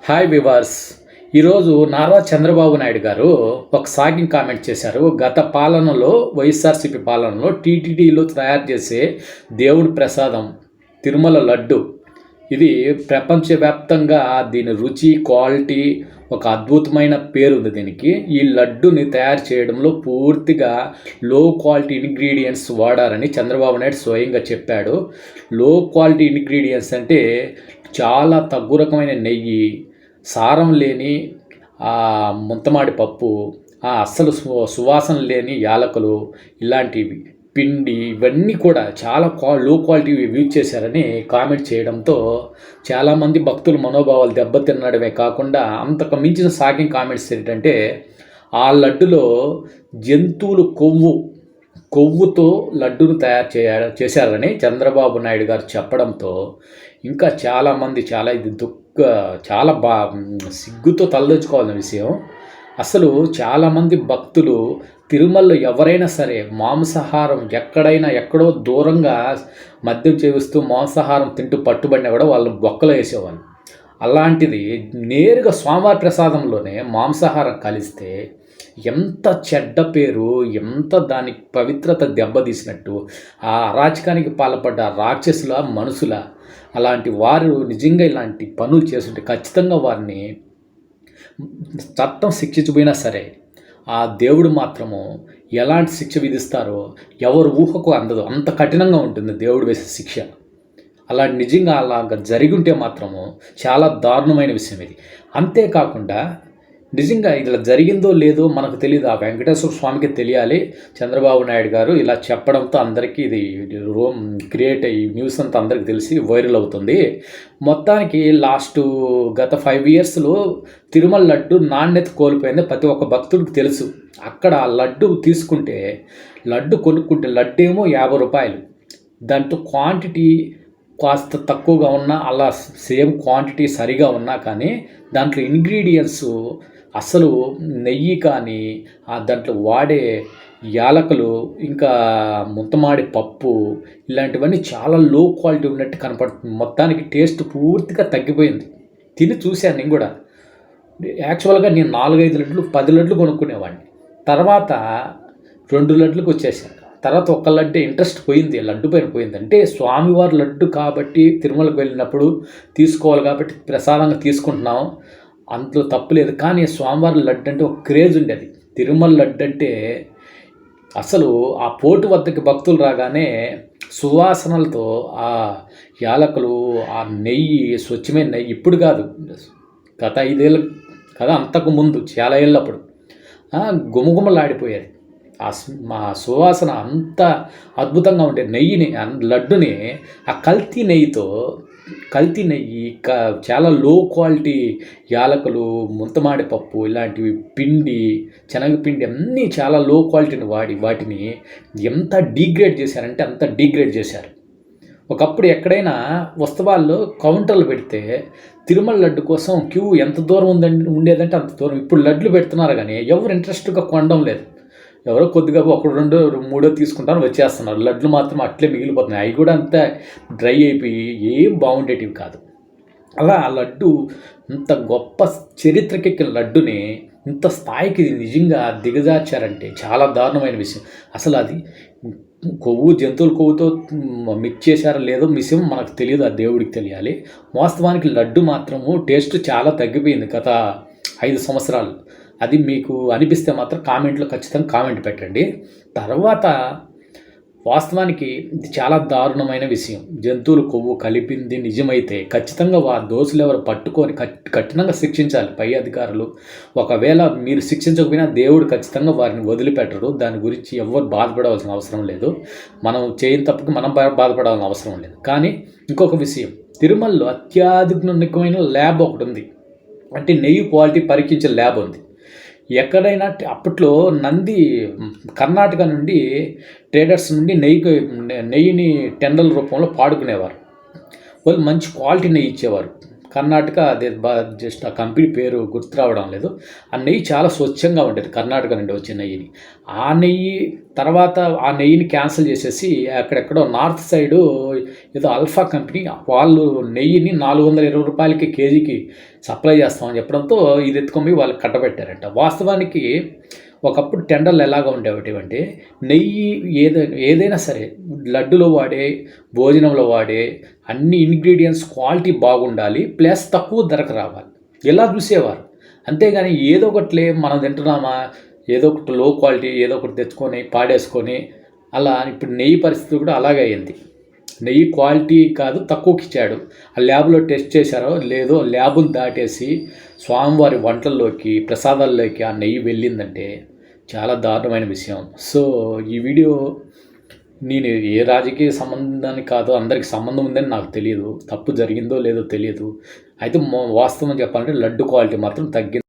Hi viewers. ఈరోజు నారా చంద్రబాబు నాయుడు గారు ఒక షాకింగ్ కామెంట్ చేశారు. గత పాలనలో వైఎస్ఆర్సీపీ పాలనలో టీటీడీలో తయారు చేసే దేవుడి ప్రసాదం తిరుమల లడ్డు, ఇది ప్రపంచవ్యాప్తంగా దీని రుచి, క్వాలిటీ ఒక అద్భుతమైన పేరు ఉంది దీనికి. ఈ లడ్డుని తయారు చేయడంలో పూర్తిగా లో క్వాలిటీ ఇంగ్రీడియంట్స్ వాడారని చంద్రబాబు నాయుడు స్వయంగా చెప్పాడు. లో క్వాలిటీ ఇంగ్రీడియంట్స్ అంటే చాలా తగ్గు రకమైన నెయ్యి, సారం లేని ముంతమాడి పప్పు, అస్సలు సువాసన లేని యాలకులు, ఇలాంటివి పిండి, ఇవన్నీ కూడా చాలా లో క్వాలిటీ యూజ్ చేశారని కామెంట్ చేయడంతో చాలామంది భక్తుల మనోభావాలు దెబ్బతిన్నడమే కాకుండా అంతకు మించిన షాకింగ్ కామెంట్స్ ఏంటంటే, ఆ లడ్డులో జంతువులు కొవ్వుతో లడ్డును తయారు చేశారని చంద్రబాబు నాయుడు గారు చెప్పడంతో ఇంకా చాలామంది చాలా సిగ్గుతో తలదొచ్చుకోవాల్సిన విషయం. అసలు చాలామంది భక్తులు తిరుమలలో ఎవరైనా సరే మాంసాహారం ఎక్కడో దూరంగా మద్యం చేస్తూ మాంసాహారం తింటూ పట్టుబడినా కూడా వాళ్ళు బొక్కలు వేసేవాళ్ళు. అలాంటిది నేరుగా స్వామివారి ప్రసాదంలోనే మాంసాహారం కలిస్తే ఎంత చెడ్డ పేరు, ఎంత దాని పవిత్రత దెబ్బతీసినట్టు. ఆ అరాచకానికి పాల్పడ్డ రాక్షసుల మనుషుల అలాంటి వారు నిజంగా ఇలాంటి పనులు చేస్తుంటే ఖచ్చితంగా వారిని చట్టం శిక్షించబోయినా సరే ఆ దేవుడు మాత్రము ఎలాంటి శిక్ష విధిస్తారో ఎవరు ఊహకు అందదు. అంత కఠినంగా ఉంటుంది దేవుడు వేసే శిక్ష. అలాంటి నిజంగా అలాగ జరిగి ఉంటే మాత్రము చాలా దారుణమైన విషయం ఇది. అంతేకాకుండా నిజంగా ఇలా జరిగిందో లేదో మనకు తెలియదు, ఆ వెంకటేశ్వర స్వామికి తెలియాలి. చంద్రబాబు నాయుడు గారు ఇలా చెప్పడంతో అందరికీ ఇది క్రియేట్ అయ్యి న్యూస్ అంతా అందరికీ తెలిసి వైరల్ అవుతుంది. మొత్తానికి గత 5 yearsలో తిరుమల లడ్డు నాణ్యత కోల్పోయింది ప్రతి ఒక్క భక్తుడికి తెలుసు. అక్కడ లడ్డు కొనుక్కుంటే లడ్డు ఏమో 50 రూపాయలు, దాంట్లో క్వాంటిటీ కాస్త తక్కువగా ఉన్నా, అలా సేమ్ క్వాంటిటీ సరిగా ఉన్నా కానీ దాంట్లో ఇంగ్రీడియంట్స్ అసలు నెయ్యి కానీ దాంట్లో వాడే యాలకులు, ఇంకా ముంతమాడి పప్పు, ఇలాంటివన్నీ చాలా లో క్వాలిటీ ఉన్నట్టు కనపడుతుంది. మొత్తానికి టేస్ట్ పూర్తిగా తగ్గిపోయింది. తిని చూశాను నేను కూడా. యాక్చువల్గా నేను 4-5 లడ్లు 10 లడ్లు కొనుక్కునేవాడిని. తర్వాత 2 లడ్లకు వచ్చేసాను. తర్వాత ఒక్క లడ్డే ఇంట్రెస్ట్ పోయింది, లడ్డు పైన పోయింది. అంటే స్వామివారి లడ్డు కాబట్టి తిరుమలకు వెళ్ళినప్పుడు తీసుకోవాలి కాబట్టి ప్రసాదంగా తీసుకుంటున్నాం, అందులో తప్పులేదు. కానీ స్వామివారి లడ్డు అంటే ఒక క్రేజ్ ఉండేది. తిరుమల లడ్డు అంటే అసలు ఆ పోటు వద్దకి భక్తులు రాగానే సువాసనలతో ఆ యాలకులు, ఆ నెయ్యి, స్వచ్ఛమైన నెయ్యి, ఇప్పుడు కాదు, గత 5 ఏళ్ళు కదా, అంతకు ముందు చాలా ఏళ్ళప్పుడు గుమగుమలాడిపోయేది. మా సువాసన అంత అద్భుతంగా ఉండే నెయ్యిని, లడ్డుని ఆ కల్తీ నెయ్యి చాలా లో క్వాలిటీ యాలకులు, ముంతమాడి పప్పు, ఇలాంటివి పిండి, శనగపిండి అన్నీ చాలా లో క్వాలిటీని వాటిని ఎంత డీగ్రేడ్ చేశారంటే అంత డీగ్రేడ్ చేశారు. ఒకప్పుడు ఎక్కడైనా ఉత్సవాల్లో కౌంటర్లు పెడితే తిరుమల లడ్డు కోసం క్యూ ఎంత దూరం ఉండేదంటే అంత దూరం. ఇప్పుడు లడ్లు పెడుతున్నారు కానీ ఎవరు ఇంట్రెస్ట్గా కొనడం లేదు. ఎవరో కొద్దిగా 1, 2, 3 తీసుకుంటాను వచ్చేస్తున్నారు. లడ్లు మాత్రం అట్లే మిగిలిపోతున్నాయి. అవి కూడా అంతా డ్రై అయిపోయి ఏం బాగుండేటివి కాదు. అలా ఆ లడ్డు ఇంత గొప్ప చరిత్రకెక్కిన లడ్డుని ఇంత స్థాయికి నిజంగా దిగజార్చారంటే చాలా దారుణమైన విషయం. అసలు అది జంతువుల కొవ్వుతో మిక్స్ చేశారో లేదో విషయం మనకు తెలియదు, ఆ దేవుడికి తెలియాలి. వాస్తవానికి లడ్డు మాత్రము టేస్ట్ చాలా తగ్గిపోయింది గత 5 సంవత్సరాలు. అది మీకు అనిపిస్తే మాత్రం కామెంట్లో ఖచ్చితంగా కామెంట్ పెట్టండి. తర్వాత వాస్తవానికి ఇది చాలా దారుణమైన విషయం. జంతువుల కొవ్వు కలిపింది నిజమైతే ఖచ్చితంగా దోషులు ఎవరు పట్టుకొని కఠినంగా శిక్షించాలి పై అధికారులు. ఒకవేళ మీరు శిక్షించకపోయినా దేవుడు ఖచ్చితంగా వారిని వదిలిపెట్టరు. దాని గురించి ఎవరు బాధపడవలసిన అవసరం లేదు. మనం చేయని తప్పుకి మనం బాధపడాల్సిన అవసరం లేదు. కానీ ఇంకొక విషయం, తిరుమలలో అత్యాధునికమైన ల్యాబ్ ఒకటి ఉంది. అంటే నెయ్యి క్వాలిటీ పరీక్షించే ల్యాబ్ ఉంది. ఎక్కడైనా అప్పట్లో కర్ణాటక నుండి ట్రేడర్స్ నుండి నెయ్యిని టెండర్ల రూపంలో పాడుకునేవారు. వాళ్ళు మంచి క్వాలిటీ నెయ్యి ఇచ్చేవారు. కర్ణాటక అదే జస్ట్ ఆ కంపెనీ పేరు గుర్తు రావడం లేదు. ఆ నెయ్యి చాలా స్వచ్ఛంగా ఉండేది కర్ణాటక నుండి వచ్చే నెయ్యిని. ఆ నెయ్యి తర్వాత ఆ నెయ్యిని క్యాన్సెల్ చేసేసి అక్కడెక్కడో నార్త్ సైడు ఏదో అల్ఫా కంపెనీ వాళ్ళు నెయ్యిని రూ. 420 కేజీకి సప్లై చేస్తామని చెప్పడంతో ఇది ఎత్తుకొని పోయి వాళ్ళకి కట్టబెట్టారంట. వాస్తవానికి ఒకప్పుడు టెండర్లు ఎలాగా ఉండేటివంటే నెయ్యి ఏదైనా సరే లడ్డులో వాడే, భోజనంలో వాడే అన్ని ఇంగ్రీడియంట్స్ క్వాలిటీ బాగుండాలి. ప్లస్ తక్కువ ధరకు రావాలి. ఇలా చూసేవారు. అంతేగాని ఏదో ఒకటిలే మనం తింటున్నామా, ఏదో ఒకటి లో క్వాలిటీ ఏదో ఒకటి తెచ్చుకొని పాడేసుకొని అలా ఇప్పుడు నెయ్యి పరిస్థితి కూడా అలాగే అయింది. నెయ్యి క్వాలిటీ కాదు తక్కువకిచ్చాడు. ఆ ల్యాబ్‌లో టెస్ట్ చేశారో లేదో ల్యాబుని దాటేసి స్వామివారి వంటల్లోకి, ప్రసాదాల్లోకి ఆ నెయ్యి వెళ్ళిందంటే చాలా దారుణమైన విషయం. సో, ఈ వీడియో నేను ఏ రాజకీయ సంబంధాన్ని కాదో అందరికి సంబంధం ఉందని నాకు తెలీదు. తప్పు జరిగిందో లేదో తెలీదు. అయితే వాస్తవం చెప్పాలంటే లడ్డు క్వాలిటీ మాత్రం తగ్గింది.